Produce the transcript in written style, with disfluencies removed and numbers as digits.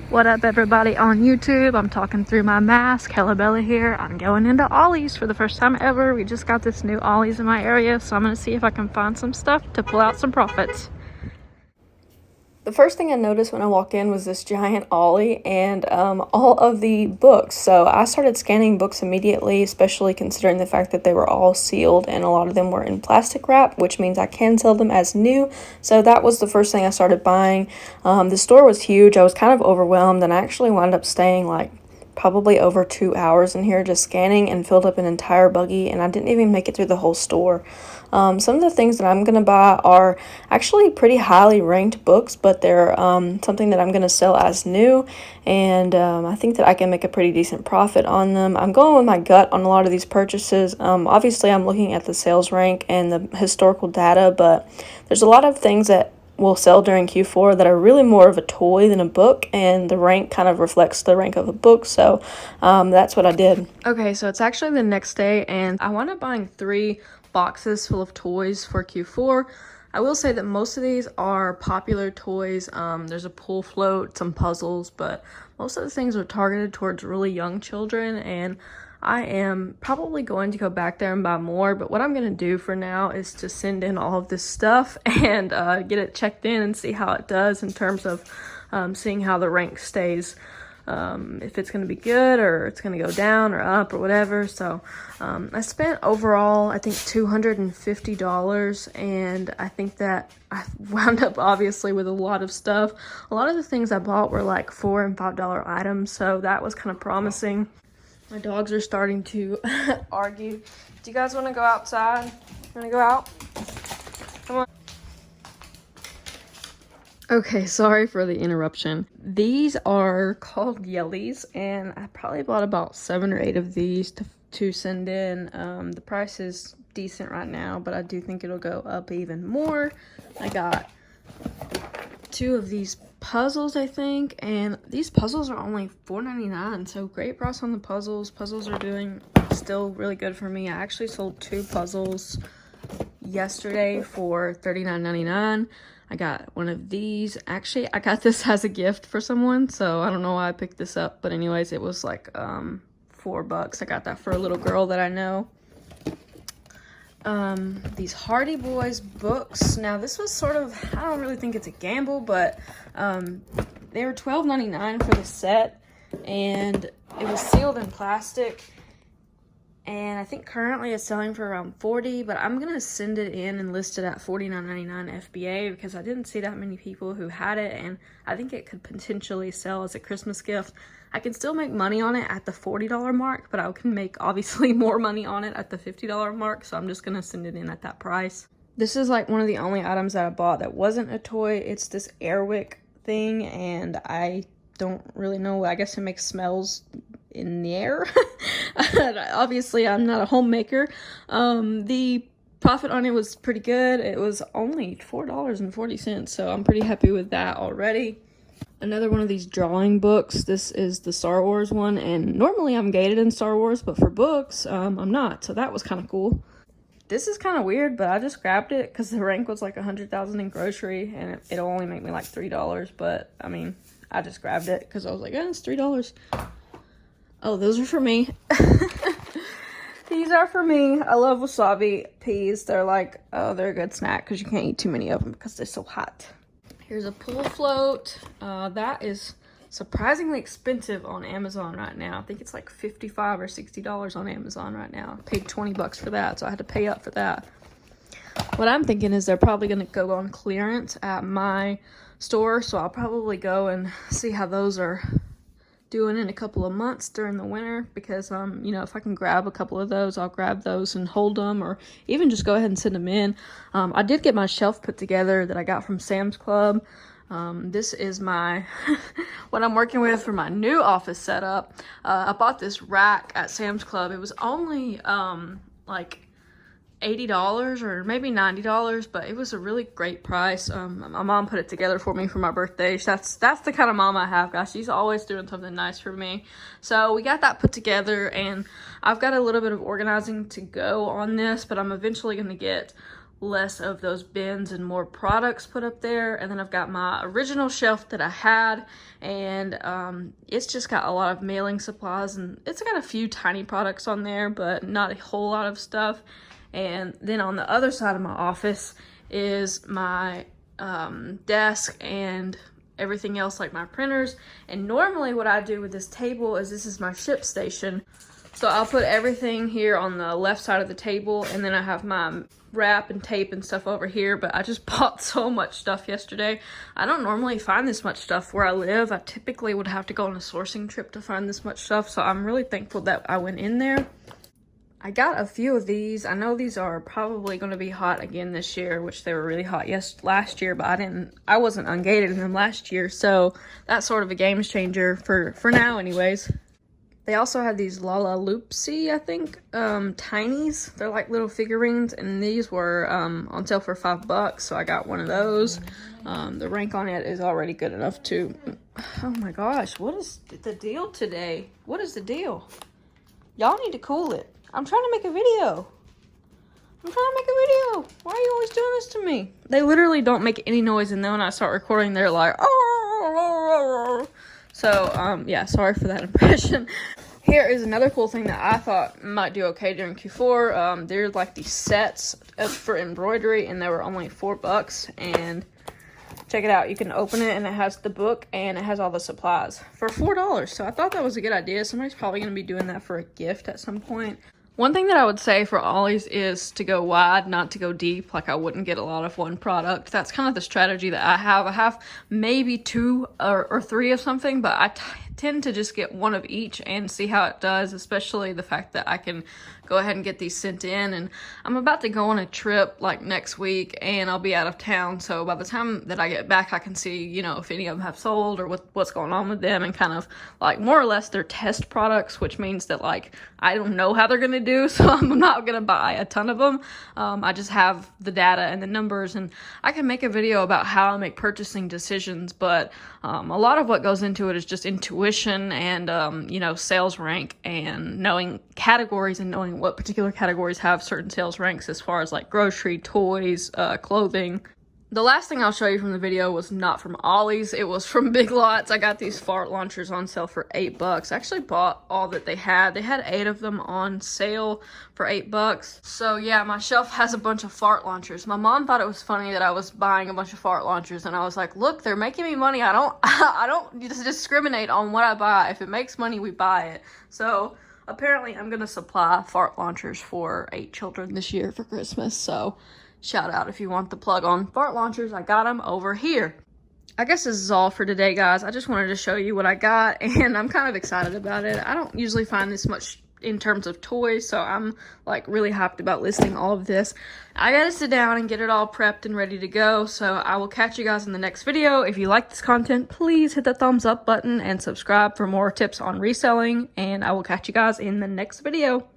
What up, everybody on YouTube? I'm talking through my mask. Hella Bella here. I'm going into Ollie's for the first time ever. We just got this new Ollie's in my area, so I'm gonna see if I can find some stuff to pull out some profits. The first thing I noticed when I walked in was this giant Ollie and all of the books. So I started scanning books immediately, especially considering the fact that they were all sealed and a lot of them were in plastic wrap, which means I can sell them as new. So that was the first thing I started buying. The store was huge. I was kind of overwhelmed, and I actually wound up staying like probably over 2 hours in here just scanning and filled up an entire buggy, and I didn't even make it through the whole store. Some of the things that I'm going to buy are actually pretty highly ranked books, but they're something that I'm going to sell as new, and I think that I can make a pretty decent profit on them. I'm going with my gut on a lot of these purchases. Obviously, I'm looking at the sales rank and the historical data, but there's a lot of things that will sell during Q4 that are really more of a toy than a book, and the rank kind of reflects the rank of a book, so that's what I did. Okay, so it's actually the next day, and I wound up buying 3 boxes full of toys for Q4. I will say that most of these are popular toys. There's a pool float, some puzzles, but most of the things are targeted towards really young children, and I am probably going to go back there and buy more, but what I'm going to do for now is to send in all of this stuff and get it checked in and see how it does in terms of seeing how the rank stays, if it's going to be good or it's going to go down or up or whatever. So I spent overall, I think, $250, and I think that I wound up obviously with a lot of stuff. A lot of the things I bought were like $4 and $5 items, so that was kind of promising. My dogs are starting to argue. Do you guys want to go outside? Want to go out? Come on. Okay, sorry for the interruption. These are called Yellies, and I probably bought about 7 or 8 of these to send in. The price is decent right now, but I do think it'll go up even more. I got 2 of these puzzles, I think, and these puzzles are only $4.99, so great price on the puzzles. Puzzles are doing still really good for me. I actually sold 2 puzzles yesterday for $39.99. I got one of these. Actually, I got this as a gift for someone, so I don't know why I picked this up, but anyways, it was like $4. I got that for a little girl that I know. These Hardy Boys books. Now, this was sort of, I don't really think it's a gamble, but they were $12.99 for the set, and it was sealed in plastic, and I think currently it's selling for around $40, but I'm gonna send it in and list it at $49.99 FBA because I didn't see that many people who had it, and I think it could potentially sell as a Christmas gift. I can still make money on it at the $40 mark, but I can make obviously more money on it at the $50 mark, so I'm just gonna send it in at that price. This is like one of the only items that I bought that wasn't a toy. It's this Airwick thing, and I don't really know. I guess it makes smells in the air. Obviously, I'm not a homemaker. The profit on it was pretty good. It was only $4.40, so I'm pretty happy with that already. Another one of these drawing books. This is the Star Wars one, and normally I'm gated in Star Wars, but for books, I'm not, so that was kind of cool. This is kind of weird, but I just grabbed it because the rank was like 100,000 in grocery, and it'll only make me like $3, but I mean, I just grabbed it because I was like, oh, it's $3. Oh, those are for me. These are for me. I love wasabi peas. They're like, oh, they're a good snack because you can't eat too many of them because they're so hot. Here's a pool float. That is surprisingly expensive on Amazon right now. I think it's like $55 or $60 on Amazon right now. I paid $20 for that, so I had to pay up for that. What I'm thinking is they're probably going to go on clearance at my store, so I'll probably go and see how those are doing in a couple of months during the winter, because you know, if I can grab a couple of those, I'll grab those and hold them, or even just go ahead and send them in. I did get my shelf put together that I got from Sam's Club. This is my what I'm working with for my new office setup. I bought this rack at Sam's Club. It was only like $80 or maybe $90, but it was a really great price. My mom put it together for me for my birthday. That's the kind of mom I have, guys. She's always doing something nice for me. So we got that put together, and I've got a little bit of organizing to go on this, but I'm eventually going to get less of those bins and more products put up there. And then I've got my original shelf that I had, and it's just got a lot of mailing supplies, and it's got a few tiny products on there, but not a whole lot of stuff. And then on the other side of my office is my desk and everything else, like my printers. And normally what I do with this table is, this is my ship station, so I'll put everything here on the left side of the table, and then I have my wrap and tape and stuff over here. But I just bought so much stuff yesterday. I don't normally find this much stuff where I live. I typically would have to go on a sourcing trip to find this much stuff, so I'm really thankful that I went in there. I got a few of these. I know these are probably going to be hot again this year, which they were really hot last year, but I wasn't ungated in them last year, so that's sort of a game changer for now anyways. They also had these Lala Loopsy, I think, tinies. They're like little figurines, and these were on sale for $5, so I got one of those. The rank on it is already good enough to... Oh my gosh, what is the deal today? What is the deal? Y'all need to cool it. I'm trying to make a video. Why are you always doing this to me? They literally don't make any noise, and then when I start recording, they're like... Oh. So, yeah, sorry for that impression. Here is another cool thing that I thought might do okay during Q4. There's like these sets for embroidery, and they were only $4. And check it out. You can open it, and it has the book, and it has all the supplies for $4. So I thought that was a good idea. Somebody's probably going to be doing that for a gift at some point. One thing that I would say for Ollie's is to go wide, not to go deep. Like, I wouldn't get a lot of one product. That's kind of the strategy that I have. I have maybe 2 or 3 of something, but I tend to just get one of each and see how it does, especially the fact that I can go ahead and get these sent in. And I'm about to go on a trip like next week, and I'll be out of town, so by the time that I get back, I can see, you know, if any of them have sold or what's going on with them, and kind of like more or less they're test products, which means that like I don't know how they're gonna do, so I'm not gonna buy a ton of them. I just have the data and the numbers, and I can make a video about how I make purchasing decisions, but a lot of what goes into it is just intuition and you know, sales rank and knowing categories and knowing what particular categories have certain sales ranks as far as like grocery, toys, clothing. The last thing I'll show you from the video was not from Ollie's, it was from Big Lots. I got these fart launchers on sale for $8. I actually bought all that they had. They had 8 of them on sale for $8. So yeah, my shelf has a bunch of fart launchers. My mom thought it was funny that I was buying a bunch of fart launchers, and I was like, look, they're making me money. I don't just discriminate on what I buy. If it makes money, we buy it. So apparently I'm gonna supply fart launchers for 8 children this year for Christmas, so shout out if you want the plug on fart launchers. I got them over here. I guess this is all for today, guys. I just wanted to show you what I got, and I'm kind of excited about it. I don't usually find this much in terms of toys, so I'm like really hyped about listing all of this. I gotta sit down and get it all prepped and ready to go, so I will catch you guys in the next video. If you like this content, please hit the thumbs up button and subscribe for more tips on reselling, and I will catch you guys in the next video.